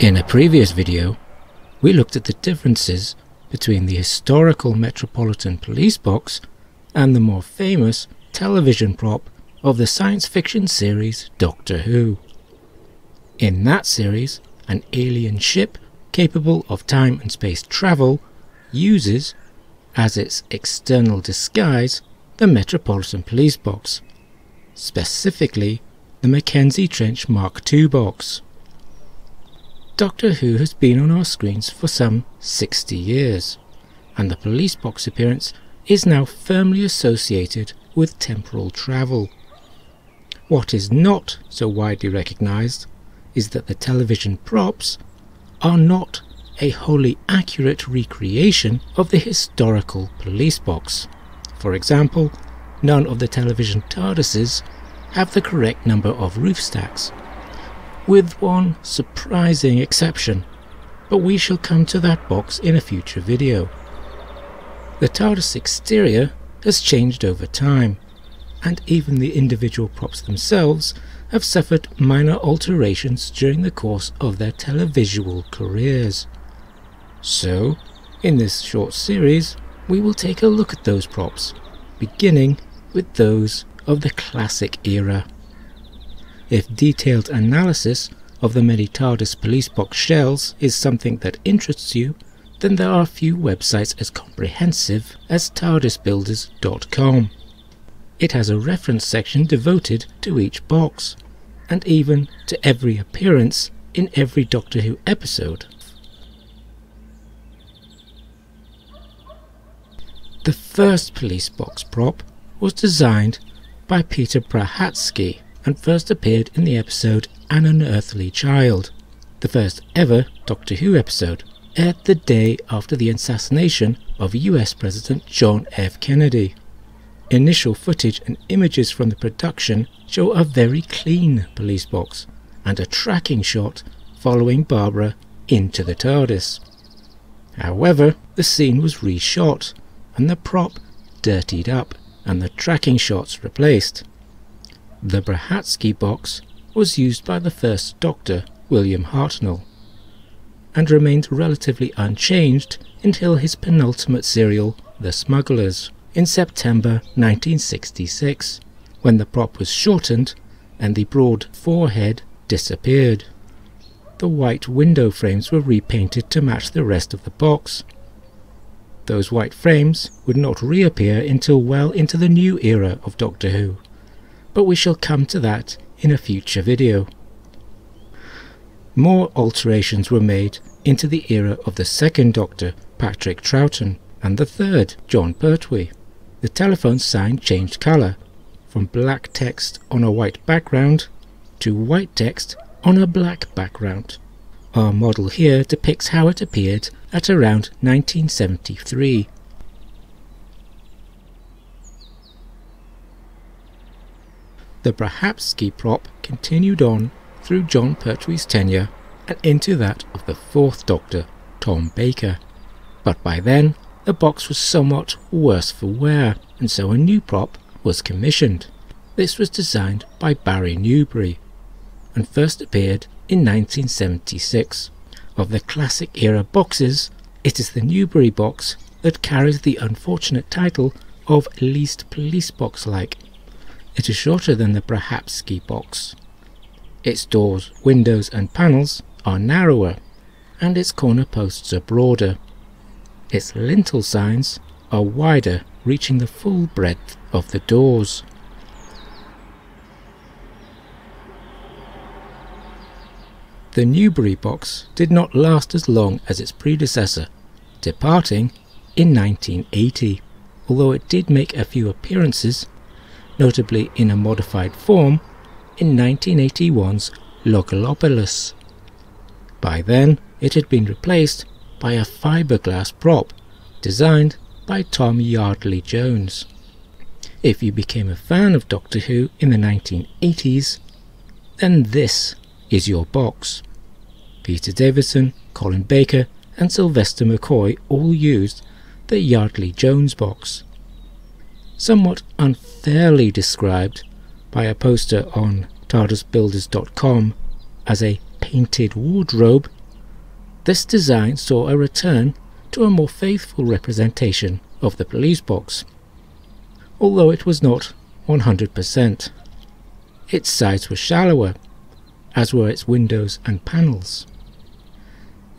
In a previous video, we looked at the differences between the historical Metropolitan Police Box and the more famous television prop of the science fiction series Doctor Who. In that series, an alien ship capable of time and space travel uses, as its external disguise, the Metropolitan Police Box, specifically the Mackenzie Trench Mark II box. Doctor Who has been on our screens for some 60 years, and the police box appearance is now firmly associated with temporal travel. What is not so widely recognised is that the television props are not a wholly accurate recreation of the historical police box. For example, none of the television Tardises have the correct number of roof stacks, with one surprising exception, but we shall come to that box in a future video. The TARDIS exterior has changed over time, and even the individual props themselves have suffered minor alterations during the course of their televisual careers. So, in this short series, we will take a look at those props, beginning with those of the classic era. If detailed analysis of the many TARDIS police box shells is something that interests you, then there are few websites as comprehensive as TARDISbuilders.com. It has a reference section devoted to each box, and even to every appearance in every Doctor Who episode. The first police box prop was designed by Peter Brahatsky and first appeared in the episode An Unearthly Child, the first ever Doctor Who episode, aired the day after the assassination of US President John F. Kennedy. Initial footage and images from the production show a very clean police box and a tracking shot following Barbara into the TARDIS. However, the scene was reshot and the prop dirtied up and the tracking shots replaced. The Brahatsky box was used by the first Doctor, William Hartnell, and remained relatively unchanged until his penultimate serial, The Smugglers, in September 1966, when the prop was shortened and the broad forehead disappeared. The white window frames were repainted to match the rest of the box. Those white frames would not reappear until well into the new era of Doctor Who, but we shall come to that in a future video. More alterations were made into the era of the second Doctor, Patrick Troughton, and the third, John Pertwee. The telephone sign changed colour, from black text on a white background to white text on a black background. Our model here depicts how it appeared at around 1973. The Brahatsky prop continued on through John Pertwee's tenure and into that of the fourth Doctor, Tom Baker. But by then, the box was somewhat worse for wear, and so a new prop was commissioned. This was designed by Barry Newbury, and first appeared in 1976. Of the classic era boxes, it is the Newbury box that carries the unfortunate title of least police box-like. It is shorter than the Brahatsky box. Its doors, windows and panels are narrower, and its corner posts are broader. Its lintel signs are wider, reaching the full breadth of the doors. The Newbury box did not last as long as its predecessor, departing in 1980, although it did make a few appearances, notably in a modified form, in 1981's Logalopoulos. By then, it had been replaced by a fiberglass prop designed by Tom Yardley Jones. If you became a fan of Doctor Who in the 1980s, then this is your box. Peter Davison, Colin Baker and Sylvester McCoy all used the Yardley Jones box. Somewhat unfairly described by a poster on TARDISbuilders.com as a painted wardrobe, This design saw a return to a more faithful representation of the police box, although it was not 100%. Its sides were shallower, as were its windows and panels.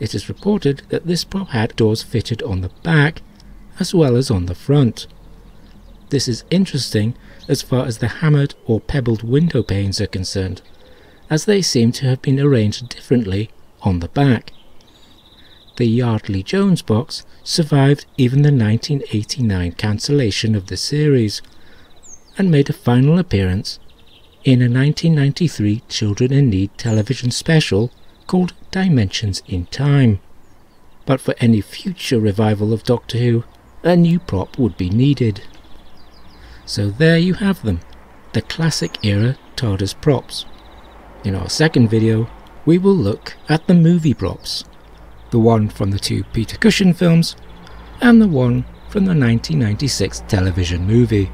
It is reported that this prop had doors fitted on the back as well as on the front. This is interesting as far as the hammered or pebbled window panes are concerned, as they seem to have been arranged differently on the back. The Yardley Jones box survived even the 1989 cancellation of the series, and made a final appearance in a 1993 Children in Need television special called Dimensions in Time. But for any future revival of Doctor Who, a new prop would be needed. So there you have them, the classic era TARDIS props. In our second video, we will look at the movie props, the one from the 2 Peter Cushing films and the one from the 1996 television movie.